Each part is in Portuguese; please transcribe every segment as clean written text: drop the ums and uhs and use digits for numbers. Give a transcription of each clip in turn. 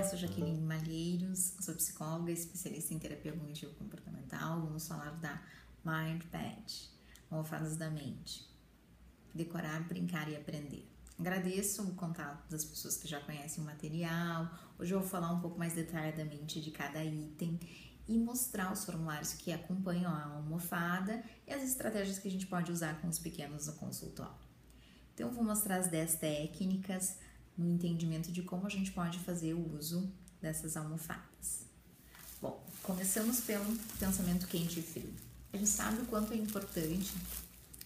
sou Jaqueline Malheiros, sou psicóloga especialista em terapia cognitivo-comportamental. Vamos falar da MindPad, almofadas da mente. Decorar, brincar e aprender. Agradeço o contato das pessoas que já conhecem o material. Hoje eu vou falar um pouco mais detalhadamente de cada item e mostrar os formulários que acompanham a almofada e as estratégias que a gente pode usar com os pequenos no consultório. Então, eu vou mostrar as 10 técnicas no entendimento de como a gente pode fazer o uso dessas almofadas. Bom, começamos pelo pensamento quente e frio. A gente sabe o quanto é importante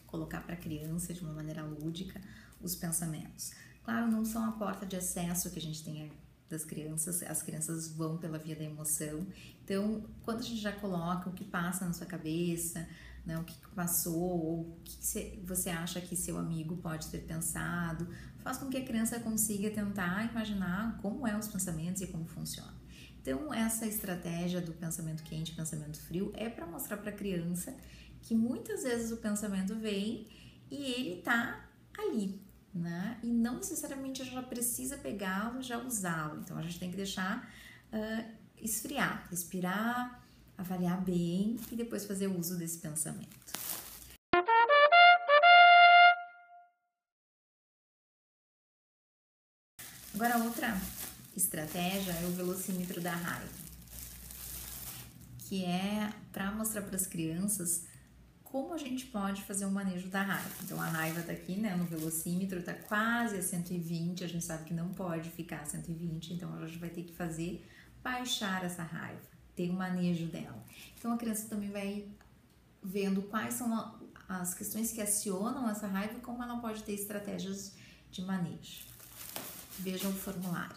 colocar para a criança de uma maneira lúdica os pensamentos. Claro, não são a porta de acesso que a gente tem das crianças, as crianças vão pela via da emoção. Então, quando a gente já coloca o que passa na sua cabeça, né, o que passou, ou o que você acha que seu amigo pode ter pensado, faz com que a criança consiga tentar imaginar como é os pensamentos e como funciona. Então, essa estratégia do pensamento quente e pensamento frio é para mostrar para a criança que muitas vezes o pensamento vem e ele tá ali, né? E não necessariamente a gente já precisa pegá-lo, já usá-lo. Então, a gente tem que deixar esfriar, respirar, avaliar bem e depois fazer uso desse pensamento. Agora, outra estratégia é o velocímetro da raiva, que é para mostrar para as crianças como a gente pode fazer o manejo da raiva. Então, a raiva tá aqui, né, no velocímetro, tá quase a 120, a gente sabe que não pode ficar a 120, então a gente vai ter que fazer baixar essa raiva, ter o manejo dela. Então, a criança também vai vendo quais são as questões que acionam essa raiva e como ela pode ter estratégias de manejo. Vejam o formulário.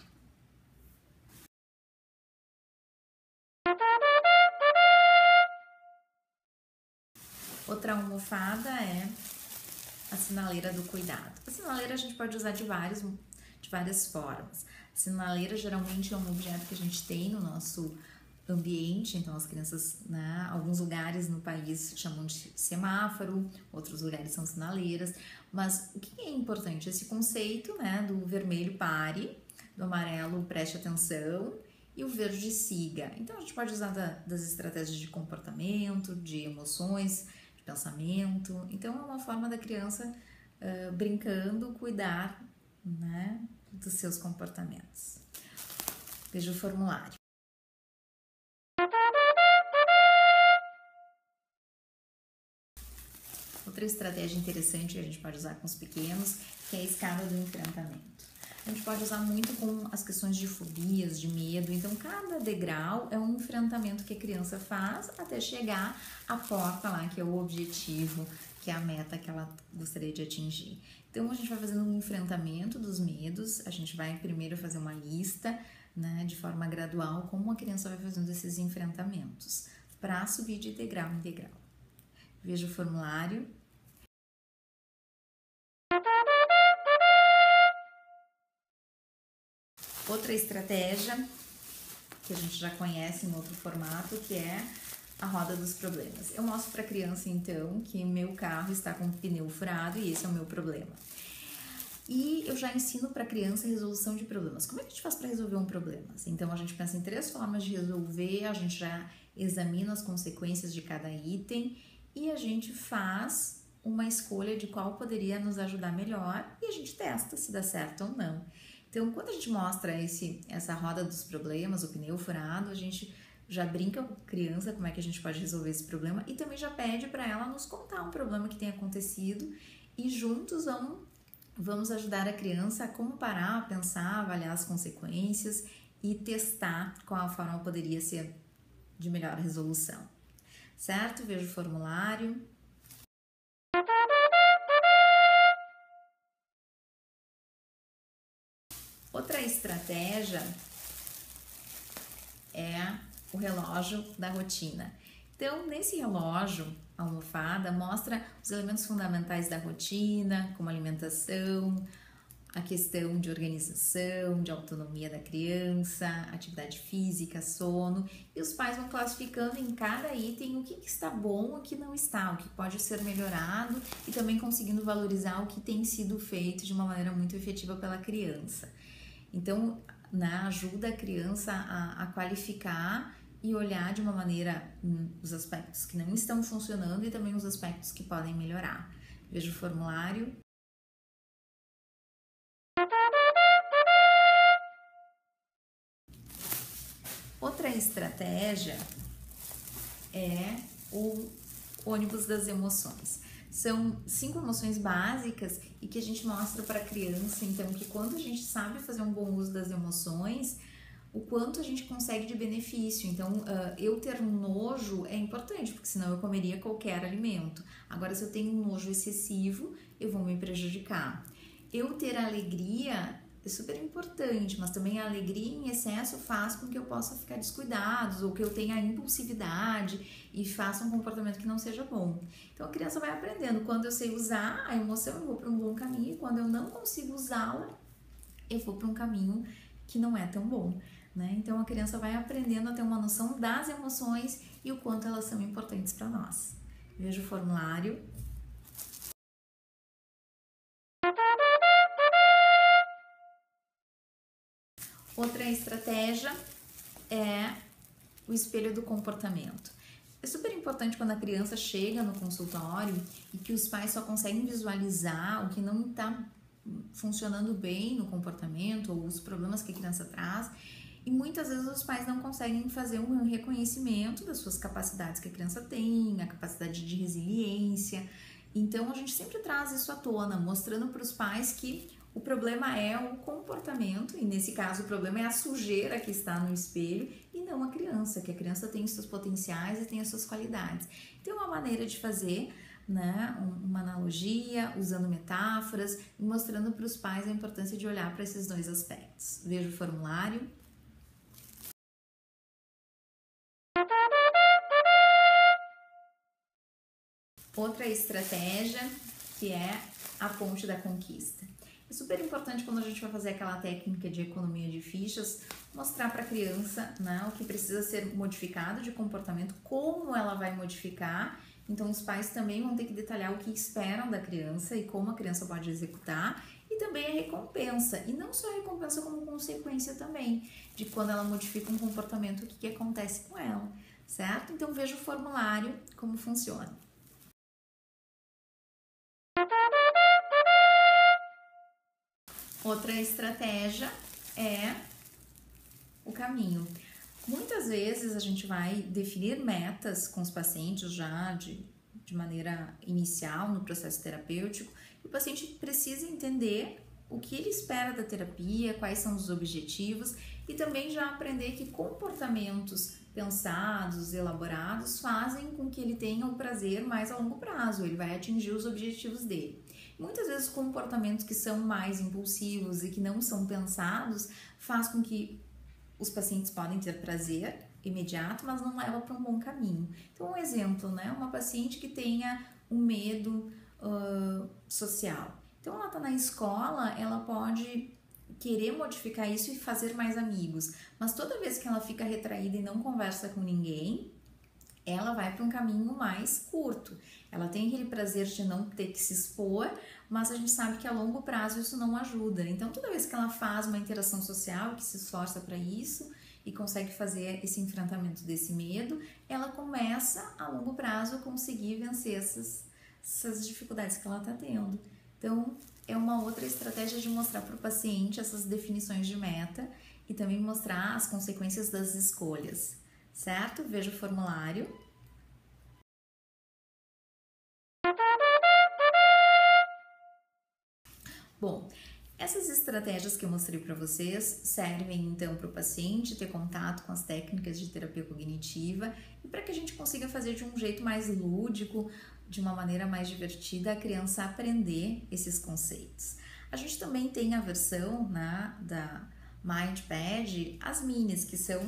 Outra almofada é a sinaleira do cuidado. A sinaleira a gente pode usar de várias formas. A sinaleira geralmente é um objeto que a gente tem no nosso ambiente, então as crianças, né, alguns lugares no país chamam de semáforo, outros lugares são sinaleiras, mas o que é importante? Esse conceito, né, do vermelho pare, do amarelo preste atenção e o verde siga. Então a gente pode usar das estratégias de comportamento, de emoções, de pensamento. Então é uma forma da criança brincando, cuidar, né, dos seus comportamentos. Veja o formulário. Outra estratégia interessante que a gente pode usar com os pequenos, que é a escada do enfrentamento. A gente pode usar muito com as questões de fobias, de medo. Então, cada degrau é um enfrentamento que a criança faz até chegar à porta lá, que é o objetivo, que é a meta que ela gostaria de atingir. Então, a gente vai fazendo um enfrentamento dos medos. A gente vai primeiro fazer uma lista, né, de forma gradual, como a criança vai fazendo esses enfrentamentos, para subir de degrau em degrau. Veja o formulário. Outra estratégia que a gente já conhece em outro formato, que é a roda dos problemas. Eu mostro para a criança, então, que meu carro está com o pneu furado e esse é o meu problema. E eu já ensino para a criança a resolução de problemas. Como é que a gente faz para resolver um problema? Então, a gente pensa em 3 formas de resolver, a gente já examina as consequências de cada item e a gente faz uma escolha de qual poderia nos ajudar melhor e a gente testa se dá certo ou não. Então, quando a gente mostra essa roda dos problemas, o pneu furado, a gente já brinca com a criança como é que a gente pode resolver esse problema e também já pede para ela nos contar um problema que tenha acontecido e juntos vamos ajudar a criança a comparar, pensar, avaliar as consequências e testar qual a forma poderia ser de melhor resolução. Certo? Veja o formulário. Outra estratégia é o relógio da rotina. Então, nesse relógio, a almofada mostra os elementos fundamentais da rotina, como alimentação, a questão de organização, de autonomia da criança, atividade física, sono, e os pais vão classificando em cada item o que está bom, o que não está, o que pode ser melhorado e também conseguindo valorizar o que tem sido feito de uma maneira muito efetiva pela criança. Então, né, ajuda a criança a qualificar e olhar de uma maneira os aspectos que não estão funcionando e também os aspectos que podem melhorar. Veja o formulário. Outra estratégia é o ônibus das emoções. São 5 emoções básicas e que a gente mostra para a criança, então, que quando a gente sabe fazer um bom uso das emoções, o quanto a gente consegue de benefício. Então, eu ter um nojo é importante, porque senão eu comeria qualquer alimento. Agora, se eu tenho um nojo excessivo, eu vou me prejudicar. Eu ter alegria é super importante, mas também a alegria em excesso faz com que eu possa ficar descuidado ou que eu tenha impulsividade e faça um comportamento que não seja bom. Então a criança vai aprendendo. Quando eu sei usar a emoção, eu vou para um bom caminho. Quando eu não consigo usá-la, eu vou para um caminho que não é tão bom, né? Então a criança vai aprendendo a ter uma noção das emoções e o quanto elas são importantes para nós. Veja o formulário. Outra estratégia é o espelho do comportamento. É super importante quando a criança chega no consultório e que os pais só conseguem visualizar o que não está funcionando bem no comportamento ou os problemas que a criança traz, e muitas vezes os pais não conseguem fazer um reconhecimento das suas capacidades que a criança tem, a capacidade de resiliência. Então a gente sempre traz isso à tona, mostrando para os pais que o problema é o comportamento, e nesse caso o problema é a sujeira que está no espelho e não a criança, que a criança tem os seus potenciais e tem as suas qualidades. Então, uma maneira de fazer, né, uma analogia, usando metáforas e mostrando para os pais a importância de olhar para esses 2 aspectos. Veja o formulário. Outra estratégia que é a ponte da conquista. É super importante quando a gente vai fazer aquela técnica de economia de fichas, mostrar para a criança, né, o que precisa ser modificado de comportamento, como ela vai modificar. Então os pais também vão ter que detalhar o que esperam da criança e como a criança pode executar, e também a recompensa, e não só a recompensa como consequência também, de quando ela modifica um comportamento, o que acontece com ela, certo? Então veja o formulário, como funciona. Outra estratégia é o caminho. Muitas vezes a gente vai definir metas com os pacientes já de maneira inicial no processo terapêutico, e o paciente precisa entender o que ele espera da terapia, quais são os objetivos, e também já aprender que comportamentos pensados, elaborados, fazem com que ele tenha o prazer mais a longo prazo, ele vai atingir os objetivos dele. Muitas vezes comportamentos que são mais impulsivos e que não são pensados faz com que os pacientes podem ter prazer imediato, mas não leva para um bom caminho. Então, um exemplo, né? Uma paciente que tenha um medo social. Então, ela está na escola, ela pode querer modificar isso e fazer mais amigos, mas toda vez que ela fica retraída e não conversa com ninguém, ela vai para um caminho mais curto. Ela tem aquele prazer de não ter que se expor, mas a gente sabe que a longo prazo isso não ajuda. Então, toda vez que ela faz uma interação social, que se esforça para isso e consegue fazer esse enfrentamento desse medo, ela começa a longo prazo a conseguir vencer essas dificuldades que ela está tendo. Então, é uma outra estratégia de mostrar para o paciente essas definições de meta e também mostrar as consequências das escolhas, certo? Veja o formulário. Bom, essas estratégias que eu mostrei para vocês servem então para o paciente ter contato com as técnicas de terapia cognitiva e para que a gente consiga fazer de um jeito mais lúdico, de uma maneira mais divertida, a criança aprender esses conceitos. A gente também tem a versão, né, da MindPad, as minis, que são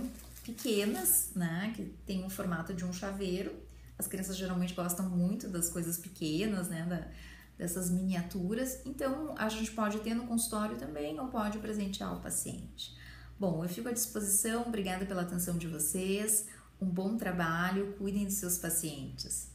pequenas, né, que tem o formato de um chaveiro. As crianças geralmente gostam muito das coisas pequenas, né, dessas miniaturas, então a gente pode ter no consultório também ou pode presentear o paciente. Bom, eu fico à disposição, obrigada pela atenção de vocês, um bom trabalho, cuidem dos seus pacientes.